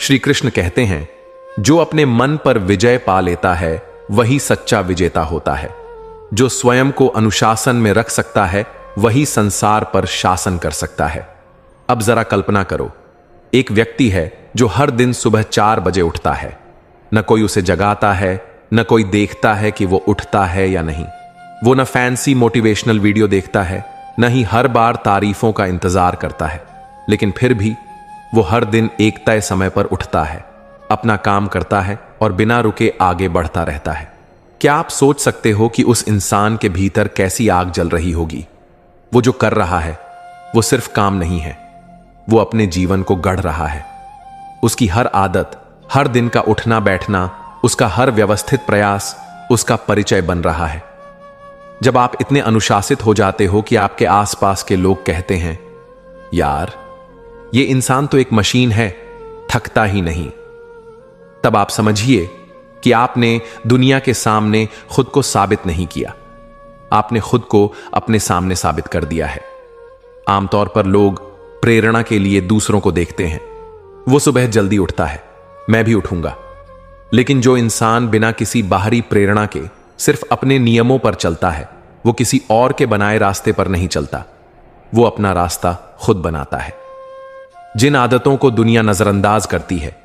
श्री कृष्ण कहते हैं, जो अपने मन पर विजय पा लेता है वही सच्चा विजेता होता है। जो स्वयं को अनुशासन में रख सकता है वही संसार पर शासन कर सकता है। अब जरा कल्पना करो, एक व्यक्ति है जो हर दिन सुबह 4 बजे उठता है। न कोई उसे जगाता है, न कोई देखता है कि वो उठता है या नहीं। वो न फैंसी मोटिवेशनल वीडियो देखता है, न ही हर बार तारीफों का इंतजार करता है, लेकिन फिर भी वो हर दिन एक तय समय पर उठता है, अपना काम करता है और बिना रुके आगे बढ़ता रहता है। क्या आप सोच सकते हो कि उस इंसान के भीतर कैसी आग जल रही होगी? वो जो कर रहा है वो सिर्फ काम नहीं है, वो अपने जीवन को गढ़ रहा है। उसकी हर आदत, हर दिन का उठना बैठना, उसका हर व्यवस्थित प्रयास उसका परिचय बन रहा है। जब आप इतने अनुशासित हो जाते हो कि आपके आसपास के लोग कहते हैं, यार ये इंसान तो एक मशीन है, थकता ही नहीं, तब आप समझिए कि आपने दुनिया के सामने खुद को साबित नहीं किया, आपने खुद को अपने सामने साबित कर दिया है। आमतौर पर लोग प्रेरणा के लिए दूसरों को देखते हैं। वो सुबह जल्दी उठता है, मैं भी उठूंगा। लेकिन जो इंसान बिना किसी बाहरी प्रेरणा के सिर्फ अपने नियमों पर चलता है, वो किसी और के बनाए रास्ते पर नहीं चलता, वो अपना रास्ता खुद बनाता है। जिन आदतों को दुनिया नजरअंदाज करती है,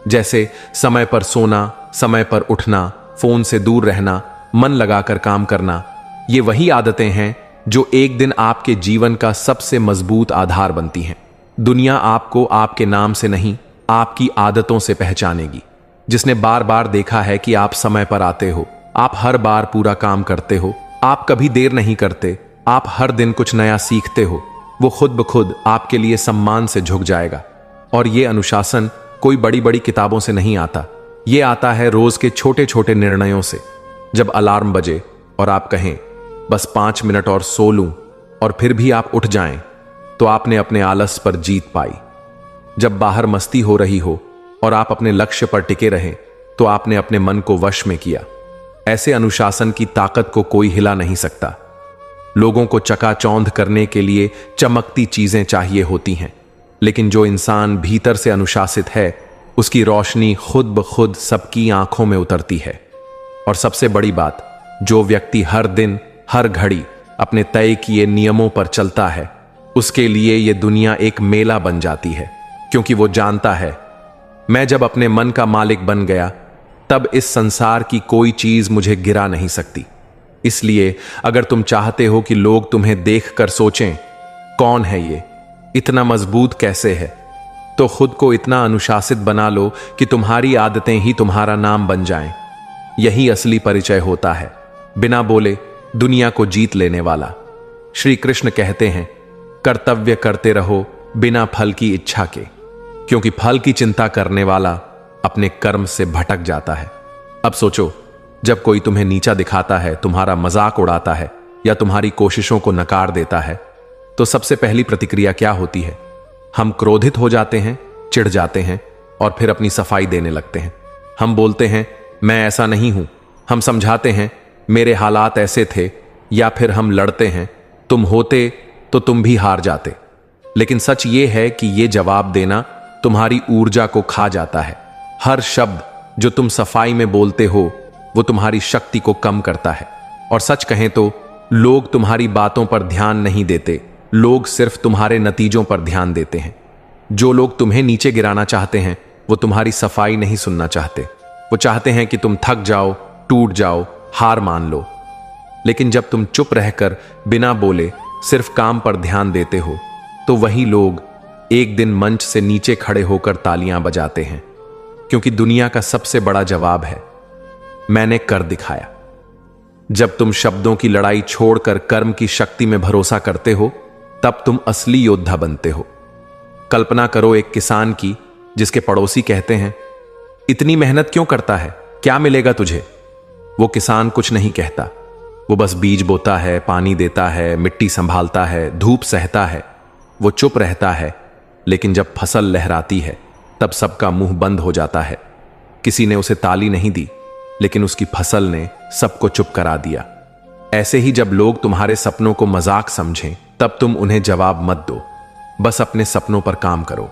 जैसे समय पर सोना, समय पर उठना, फोन से दूर रहना, मन लगाकर काम करना, ये वही आदतें हैं जो एक दिन आपके जीवन का सबसे मजबूत आधार बनती हैं। दुनिया आपको आपके नाम से नहीं, आपकी आदतों से पहचानेगी। जिसने बार बार देखा है कि आप समय पर आते हो, आप हर बार पूरा काम करते हो, आप कभी देर नहीं करते, आप हर दिन कुछ नया सीखते हो, वो खुद ब खुद आपके लिए सम्मान से झुक जाएगा। और ये अनुशासन कोई बड़ी बड़ी किताबों से नहीं आता, ये आता है रोज के छोटे छोटे निर्णयों से। जब अलार्म बजे और आप कहें बस 5 मिनट और सो लूं, और फिर भी आप उठ जाएं, तो आपने अपने आलस पर जीत पाई। जब बाहर मस्ती हो रही हो और आप अपने लक्ष्य पर टिके रहें, तो आपने अपने मन को वश में किया। ऐसे अनुशासन की ताकत को कोई हिला नहीं सकता। लोगों को चकाचौंध करने के लिए चमकती चीजें चाहिए होती हैं, लेकिन जो इंसान भीतर से अनुशासित है, उसकी रोशनी खुद ब खुद सबकी आंखों में उतरती है। और सबसे बड़ी बात, जो व्यक्ति हर दिन हर घड़ी अपने तय किए नियमों पर चलता है, उसके लिए यह दुनिया एक मेला बन जाती है, क्योंकि वो जानता है, मैं जब अपने मन का मालिक बन गया, तब इस संसार की कोई चीज मुझे गिरा नहीं सकती। इसलिए अगर तुम चाहते हो कि लोग तुम्हें देखकर सोचें, कौन है ये, इतना मजबूत कैसे है, तो खुद को इतना अनुशासित बना लो कि तुम्हारी आदतें ही तुम्हारा नाम बन जाएं। यही असली परिचय होता है, बिना बोले दुनिया को जीत लेने वाला। श्री कृष्ण कहते हैं, कर्तव्य करते रहो बिना फल की इच्छा के, क्योंकि फल की चिंता करने वाला अपने कर्म से भटक जाता है। अब सोचो, जब कोई तुम्हें नीचा दिखाता है, तुम्हारा मजाक उड़ाता है या तुम्हारी कोशिशों को नकार देता है, तो सबसे पहली प्रतिक्रिया क्या होती है? हम क्रोधित हो जाते हैं, चिढ़ जाते हैं और फिर अपनी सफाई देने लगते हैं। हम बोलते हैं, मैं ऐसा नहीं हूं। हम समझाते हैं, मेरे हालात ऐसे थे, या फिर हम लड़ते हैं, तुम होते तो तुम भी हार जाते। लेकिन सच ये है कि ये जवाब देना तुम्हारी ऊर्जा को खा जाता है। हर शब्द जो तुम सफाई में बोलते हो, वो तुम्हारी शक्ति को कम करता है। और सच कहें तो लोग तुम्हारी बातों पर ध्यान नहीं देते, लोग सिर्फ तुम्हारे नतीजों पर ध्यान देते हैं। जो लोग तुम्हें नीचे गिराना चाहते हैं, वो तुम्हारी सफाई नहीं सुनना चाहते। वो चाहते हैं कि तुम थक जाओ, टूट जाओ, हार मान लो। लेकिन जब तुम चुप रहकर बिना बोले सिर्फ काम पर ध्यान देते हो, तो वही लोग एक दिन मंच से नीचे खड़े होकर तालियां बजाते हैं, क्योंकि दुनिया का सबसे बड़ा जवाब है, मैंने कर दिखाया। जब तुम शब्दों की लड़ाई छोड़कर कर्म की शक्ति में भरोसा करते हो, तब तुम असली योद्धा बनते हो। कल्पना करो एक किसान की, जिसके पड़ोसी कहते हैं, इतनी मेहनत क्यों करता है, क्या मिलेगा तुझे? वो किसान कुछ नहीं कहता, वो बस बीज बोता है, पानी देता है, मिट्टी संभालता है, धूप सहता है। वो चुप रहता है, लेकिन जब फसल लहराती है, तब सबका मुंह बंद हो जाता है। किसी ने उसे ताली नहीं दी, लेकिन उसकी फसल ने सबको चुप करा दिया। ऐसे ही जब लोग तुम्हारे सपनों को मजाक समझें, तब तुम उन्हें जवाब मत दो, बस अपने सपनों पर काम करो।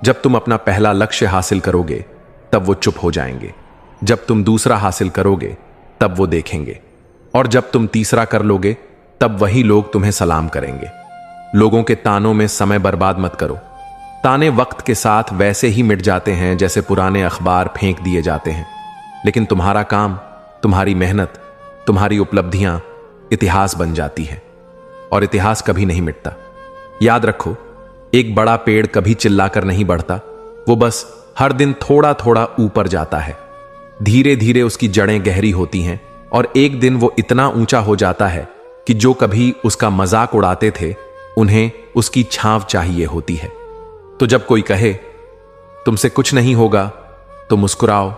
जब तुम अपना पहला लक्ष्य हासिल करोगे तब वो चुप हो जाएंगे, जब तुम दूसरा हासिल करोगे तब वो देखेंगे, और जब तुम तीसरा कर लोगे तब वही लोग तुम्हें सलाम करेंगे। लोगों के तानों में समय बर्बाद मत करो। ताने वक्त के साथ वैसे ही मिट जाते हैं जैसे पुराने अखबार फेंक दिए जाते हैं, लेकिन तुम्हारा काम, तुम्हारी मेहनत, तुम्हारी उपलब्धियां इतिहास बन जाती है, और इतिहास कभी नहीं मिटता। याद रखो, एक बड़ा पेड़ कभी चिल्लाकर नहीं बढ़ता, वो बस हर दिन थोड़ा थोड़ा ऊपर जाता है। धीरे धीरे उसकी जड़ें गहरी होती हैं और एक दिन वो इतना ऊंचा हो जाता है कि जो कभी उसका मजाक उड़ाते थे उन्हें उसकी छांव चाहिए होती है। तो जब कोई कहे तुमसे कुछ नहीं होगा, तो मुस्कुराओ,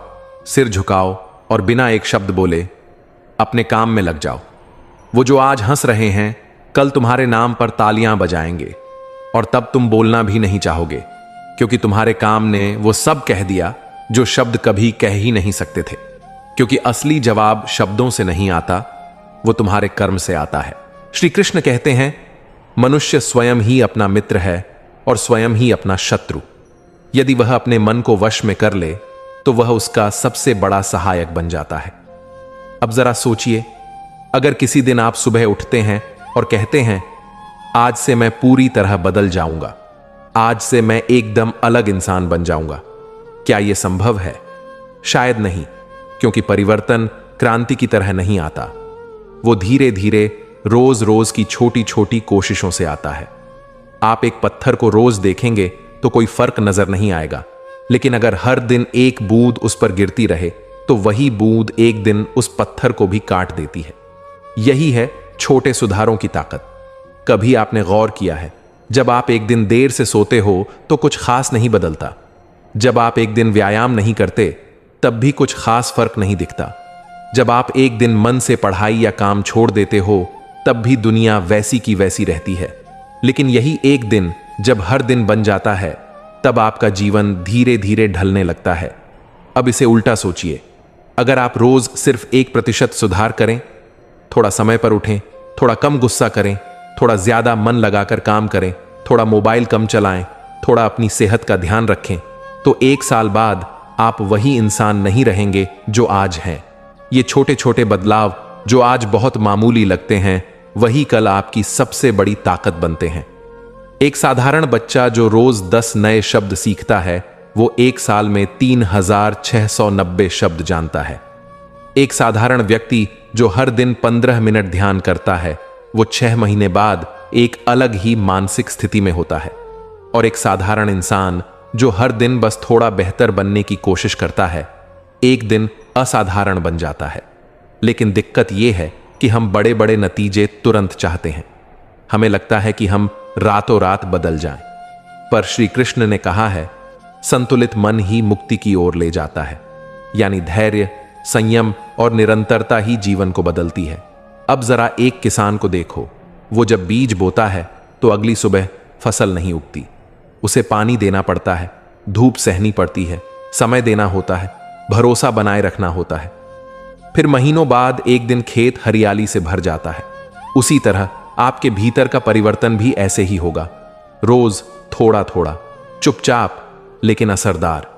सिर झुकाओ और बिना एक शब्द बोले अपने काम में लग जाओ। वो जो आज हंस रहे हैं कल तुम्हारे नाम पर तालियां बजाएंगे, और तब तुम बोलना भी नहीं चाहोगे, क्योंकि तुम्हारे काम ने वो सब कह दिया जो शब्द कभी कह ही नहीं सकते थे। क्योंकि असली जवाब शब्दों से नहीं आता, वो तुम्हारे कर्म से आता है। श्री कृष्ण कहते हैं, मनुष्य स्वयं ही अपना मित्र है और स्वयं ही अपना शत्रु। यदि वह अपने मन को वश में कर ले तो वह उसका सबसे बड़ा सहायक बन जाता है। अब जरा सोचिए, अगर किसी दिन आप सुबह उठते हैं और कहते हैं, आज से मैं पूरी तरह बदल जाऊंगा, आज से मैं एकदम अलग इंसान बन जाऊंगा, क्या यह संभव है? शायद नहीं, क्योंकि परिवर्तन क्रांति की तरह नहीं आता। वो धीरे धीरे रोज रोज की छोटी छोटी कोशिशों से आता है। आप एक पत्थर को रोज देखेंगे तो कोई फर्क नजर नहीं आएगा, लेकिन अगर हर दिन एक बूंद उस पर गिरती रहे तो वही बूंद एक दिन उस पत्थर को भी काट देती है। यही है छोटे सुधारों की ताकत। कभी आपने गौर किया है, जब आप एक दिन देर से सोते हो तो कुछ खास नहीं बदलता, जब आप एक दिन व्यायाम नहीं करते तब भी कुछ खास फर्क नहीं दिखता, जब आप एक दिन मन से पढ़ाई या काम छोड़ देते हो तब भी दुनिया वैसी की वैसी रहती है। लेकिन यही एक दिन जब हर दिन बन जाता है, तब आपका जीवन धीरे धीरे ढलने लगता है। अब इसे उल्टा सोचिए, अगर आप रोज सिर्फ 1% सुधार करें, थोड़ा समय पर उठें, थोड़ा कम गुस्सा करें, थोड़ा ज्यादा मन लगाकर काम करें, थोड़ा मोबाइल कम चलाएं, थोड़ा अपनी सेहत का ध्यान रखें, तो 1 साल बाद आप वही इंसान नहीं रहेंगे जो आज हैं। ये छोटे छोटे बदलाव जो आज बहुत मामूली लगते हैं, वही कल आपकी सबसे बड़ी ताकत बनते हैं। एक साधारण बच्चा जो रोज 10 नए शब्द सीखता है, वो 1 साल में 3690 शब्द जानता है। एक साधारण व्यक्ति जो हर दिन 15 मिनट ध्यान करता है, वो 6 महीने बाद एक अलग ही मानसिक स्थिति में होता है। और एक साधारण इंसान जो हर दिन बस थोड़ा बेहतर बनने की कोशिश करता है, एक दिन असाधारण बन जाता है। लेकिन दिक्कत यह है कि हम बड़े बड़े नतीजे तुरंत चाहते हैं। हमें लगता है कि हम रातों रात बदल जाएं। पर श्री कृष्ण ने कहा है, संतुलित मन ही मुक्ति की ओर ले जाता है। यानी धैर्य, संयम और निरंतरता ही जीवन को बदलती है। अब जरा एक किसान को देखो, वो जब बीज बोता है तो अगली सुबह फसल नहीं उगती। उसे पानी देना पड़ता है, धूप सहनी पड़ती है, समय देना होता है, भरोसा बनाए रखना होता है। फिर महीनों बाद एक दिन खेत हरियाली से भर जाता है। उसी तरह आपके भीतर का परिवर्तन भी ऐसे ही होगा, रोज थोड़ा थोड़ा, चुपचाप लेकिन असरदार।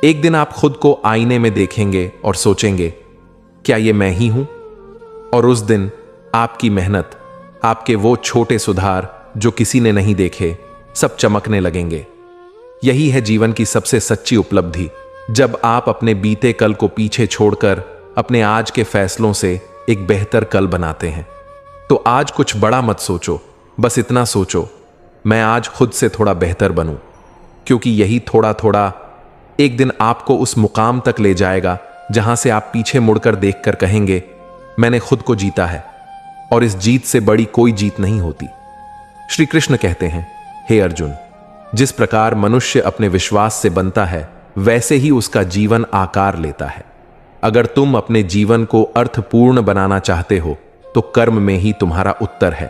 एक दिन आप खुद को आईने में देखेंगे और सोचेंगे, क्या ये मैं ही हूं? और उस दिन आपकी मेहनत, आपके वो छोटे सुधार जो किसी ने नहीं देखे, सब चमकने लगेंगे। यही है जीवन की सबसे सच्ची उपलब्धि, जब आप अपने बीते कल को पीछे छोड़कर अपने आज के फैसलों से एक बेहतर कल बनाते हैं। तो आज कुछ बड़ा मत सोचो, बस इतना सोचो, मैं आज खुद से थोड़ा बेहतर बनूं, क्योंकि यही थोड़ा थोड़ा एक दिन आपको उस मुकाम तक ले जाएगा जहां से आप पीछे मुड़कर देखकर कहेंगे, मैंने खुद को जीता है, और इस जीत से बड़ी कोई जीत नहीं होती। श्री कृष्ण कहते हैं, हे अर्जुन, जिस प्रकार मनुष्य अपने विश्वास से बनता है, वैसे ही उसका जीवन आकार लेता है। अगर तुम अपने जीवन को अर्थपूर्ण बनाना चाहते हो, तो कर्म में ही तुम्हारा उत्तर है।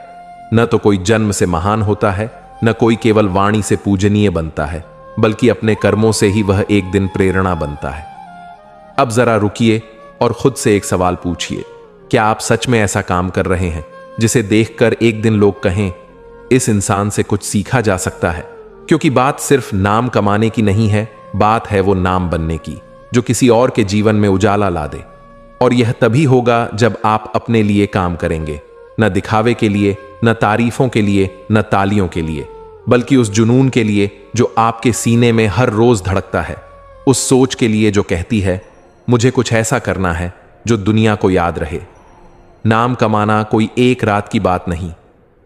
न तो कोई जन्म से महान होता है, न कोई केवल वाणी से पूजनीय बनता है, बल्कि अपने कर्मों से ही वह एक दिन प्रेरणा बनता है। अब जरा रुकिए और खुद से एक सवाल पूछिए, क्या आप सच में ऐसा काम कर रहे हैं जिसे देखकर एक दिन लोग कहें, इस इंसान से कुछ सीखा जा सकता है? क्योंकि बात सिर्फ नाम कमाने की नहीं है, बात है वो नाम बनने की जो किसी और के जीवन में उजाला ला दे। और यह तभी होगा जब आप अपने लिए काम करेंगे, न दिखावे के लिए, न तारीफों के लिए, न तालियों के लिए, बल्कि उस जुनून के लिए जो आपके सीने में हर रोज धड़कता है, उस सोच के लिए जो कहती है मुझे कुछ ऐसा करना है जो दुनिया को याद रहे। नाम कमाना कोई एक रात की बात नहीं,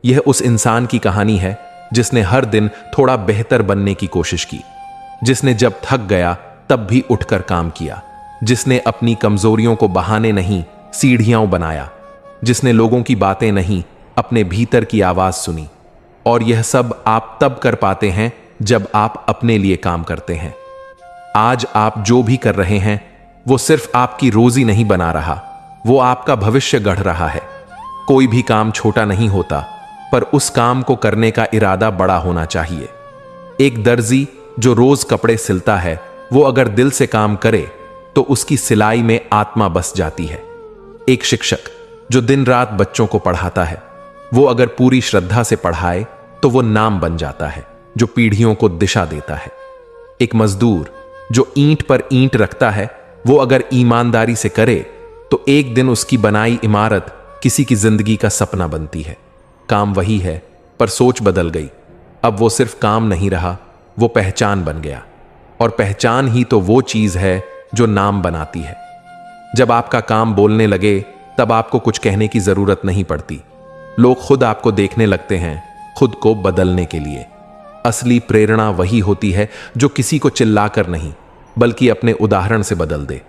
यह उस इंसान की कहानी है जिसने हर दिन थोड़ा बेहतर बनने की कोशिश की, जिसने जब थक गया तब भी उठकर काम किया, जिसने अपनी कमजोरियों को बहाने नहीं सीढ़ियां बनाया, जिसने लोगों की बातें नहीं अपने भीतर की आवाज सुनी। और यह सब आप तब कर पाते हैं जब आप अपने लिए काम करते हैं। आज आप जो भी कर रहे हैं वो सिर्फ आपकी रोजी नहीं बना रहा, वो आपका भविष्य गढ़ रहा है। कोई भी काम छोटा नहीं होता, पर उस काम को करने का इरादा बड़ा होना चाहिए। एक दर्जी जो रोज कपड़े सिलता है, वो अगर दिल से काम करे तो उसकी सिलाई में आत्मा बस जाती है। एक शिक्षक जो दिन रात बच्चों को पढ़ाता है, वो अगर पूरी श्रद्धा से पढ़ाए तो वो नाम बन जाता है जो पीढ़ियों को दिशा देता है। एक मजदूर जो ईंट पर ईंट रखता है, वो अगर ईमानदारी से करे तो एक दिन उसकी बनाई इमारत किसी की जिंदगी का सपना बनती है। काम वही है, पर सोच बदल गई। अब वो सिर्फ काम नहीं रहा, वो पहचान बन गया। और पहचान ही तो वो चीज है जो नाम बनाती है। जब आपका काम बोलने लगे तब आपको कुछ कहने की जरूरत नहीं पड़ती। लोग खुद आपको देखने लगते हैं, खुद को बदलने के लिए। असली प्रेरणा वही होती है जो किसी को चिल्लाकर नहीं, बल्कि अपने उदाहरण से बदल दे।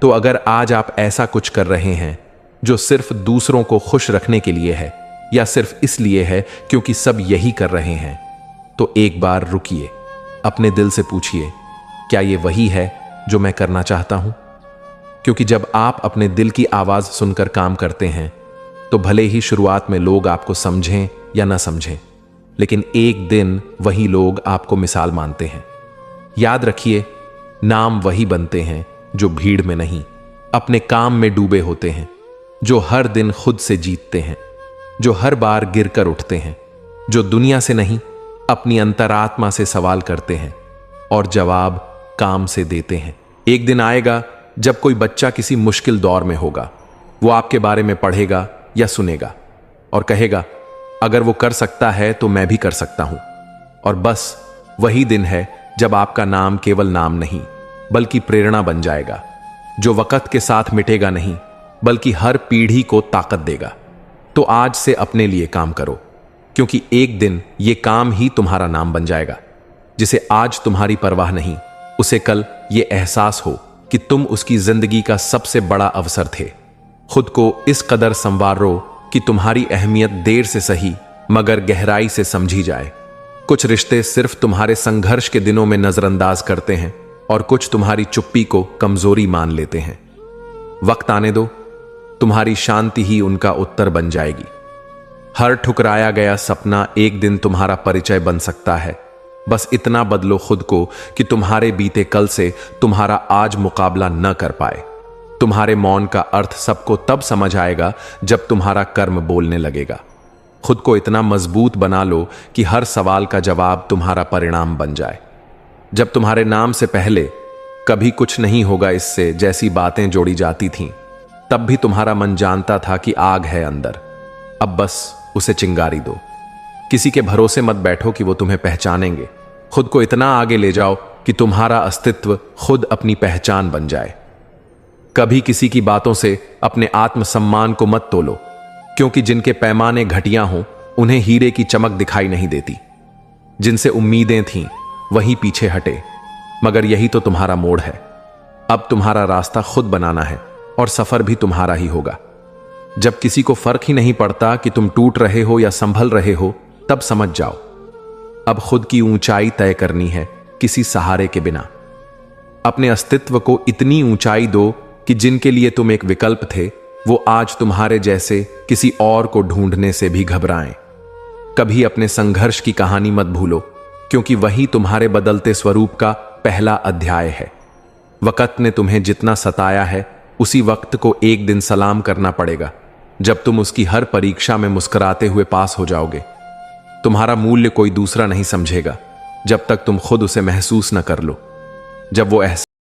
तो अगर आज आप ऐसा कुछ कर रहे हैं जो सिर्फ दूसरों को खुश रखने के लिए है, या सिर्फ इसलिए है क्योंकि सब यही कर रहे हैं, तो एक बार रुकिए, अपने दिल से पूछिए, क्या ये वही है जो मैं करना चाहता हूं? क्योंकि जब आप अपने दिल की आवाज सुनकर काम करते हैं, तो भले ही शुरुआत में लोग आपको समझें या ना समझें, लेकिन एक दिन वही लोग आपको मिसाल मानते हैं। याद रखिए, नाम वही बनते हैं जो भीड़ में नहीं, अपने काम में डूबे होते हैं, जो हर दिन खुद से जीतते हैं, जो हर बार गिरकर उठते हैं, जो दुनिया से नहीं अपनी अंतरात्मा से सवाल करते हैं और जवाब काम से देते हैं। एक दिन आएगा जब कोई बच्चा किसी मुश्किल दौर में होगा, वो आपके बारे में पढ़ेगा या सुनेगा और कहेगा, अगर वो कर सकता है तो मैं भी कर सकता हूं। और बस वही दिन है जब आपका नाम केवल नाम नहीं, बल्कि प्रेरणा बन जाएगा, जो वक्त के साथ मिटेगा नहीं, बल्कि हर पीढ़ी को ताकत देगा। तो आज से अपने लिए काम करो, क्योंकि एक दिन ये काम ही तुम्हारा नाम बन जाएगा। जिसे आज तुम्हारी परवाह नहीं, उसे कल ये एहसास हो कि तुम उसकी जिंदगी का सबसे बड़ा अवसर थे। खुद को इस कदर संवारो कि तुम्हारी अहमियत देर से सही मगर गहराई से समझी जाए। कुछ रिश्ते सिर्फ तुम्हारे संघर्ष के दिनों में नजरअंदाज करते हैं और कुछ तुम्हारी चुप्पी को कमजोरी मान लेते हैं। वक्त आने दो, तुम्हारी शांति ही उनका उत्तर बन जाएगी। हर ठुकराया गया सपना एक दिन तुम्हारा परिचय बन सकता है। बस इतना बदलो खुद को कि तुम्हारे बीते कल से तुम्हारा आज मुकाबला न कर पाए। तुम्हारे मौन का अर्थ सबको तब समझ आएगा जब तुम्हारा कर्म बोलने लगेगा। खुद को इतना मजबूत बना लो कि हर सवाल का जवाब तुम्हारा परिणाम बन जाए। जब तुम्हारे नाम से पहले कभी कुछ नहीं होगा इससे जैसी बातें जोड़ी जाती थीं, तब भी तुम्हारा मन जानता था कि आग है अंदर, अब बस उसे चिंगारी दो। किसी के भरोसे मत बैठो कि वो तुम्हें पहचानेंगे। खुद को इतना आगे ले जाओ कि तुम्हारा अस्तित्व खुद अपनी पहचान बन जाए। कभी किसी की बातों से अपने आत्मसम्मान को मत तोलो, क्योंकि जिनके पैमाने घटिया हों उन्हें हीरे की चमक दिखाई नहीं देती। जिनसे उम्मीदें थीं वही पीछे हटे, मगर यही तो तुम्हारा मोड़ है। अब तुम्हारा रास्ता खुद बनाना है और सफर भी तुम्हारा ही होगा। जब किसी को फर्क ही नहीं पड़ता कि तुम टूट रहे हो या संभल रहे हो, तब समझ जाओ अब खुद की ऊंचाई तय करनी है, किसी सहारे के बिना। अपने अस्तित्व को इतनी ऊंचाई दो कि जिनके लिए तुम एक विकल्प थे, वो आज तुम्हारे जैसे किसी और को ढूंढने से भी घबराएं। कभी अपने संघर्ष की कहानी मत भूलो, क्योंकि वही तुम्हारे बदलते स्वरूप का पहला अध्याय है। वक्त ने तुम्हें जितना सताया है, उसी वक्त को एक दिन सलाम करना पड़ेगा, जब तुम उसकी हर परीक्षा में मुस्कुराते हुए पास हो जाओगे। तुम्हारा मूल्य कोई दूसरा नहीं समझेगा, जब तक तुम खुद उसे महसूस न कर लो। जब वो एहसास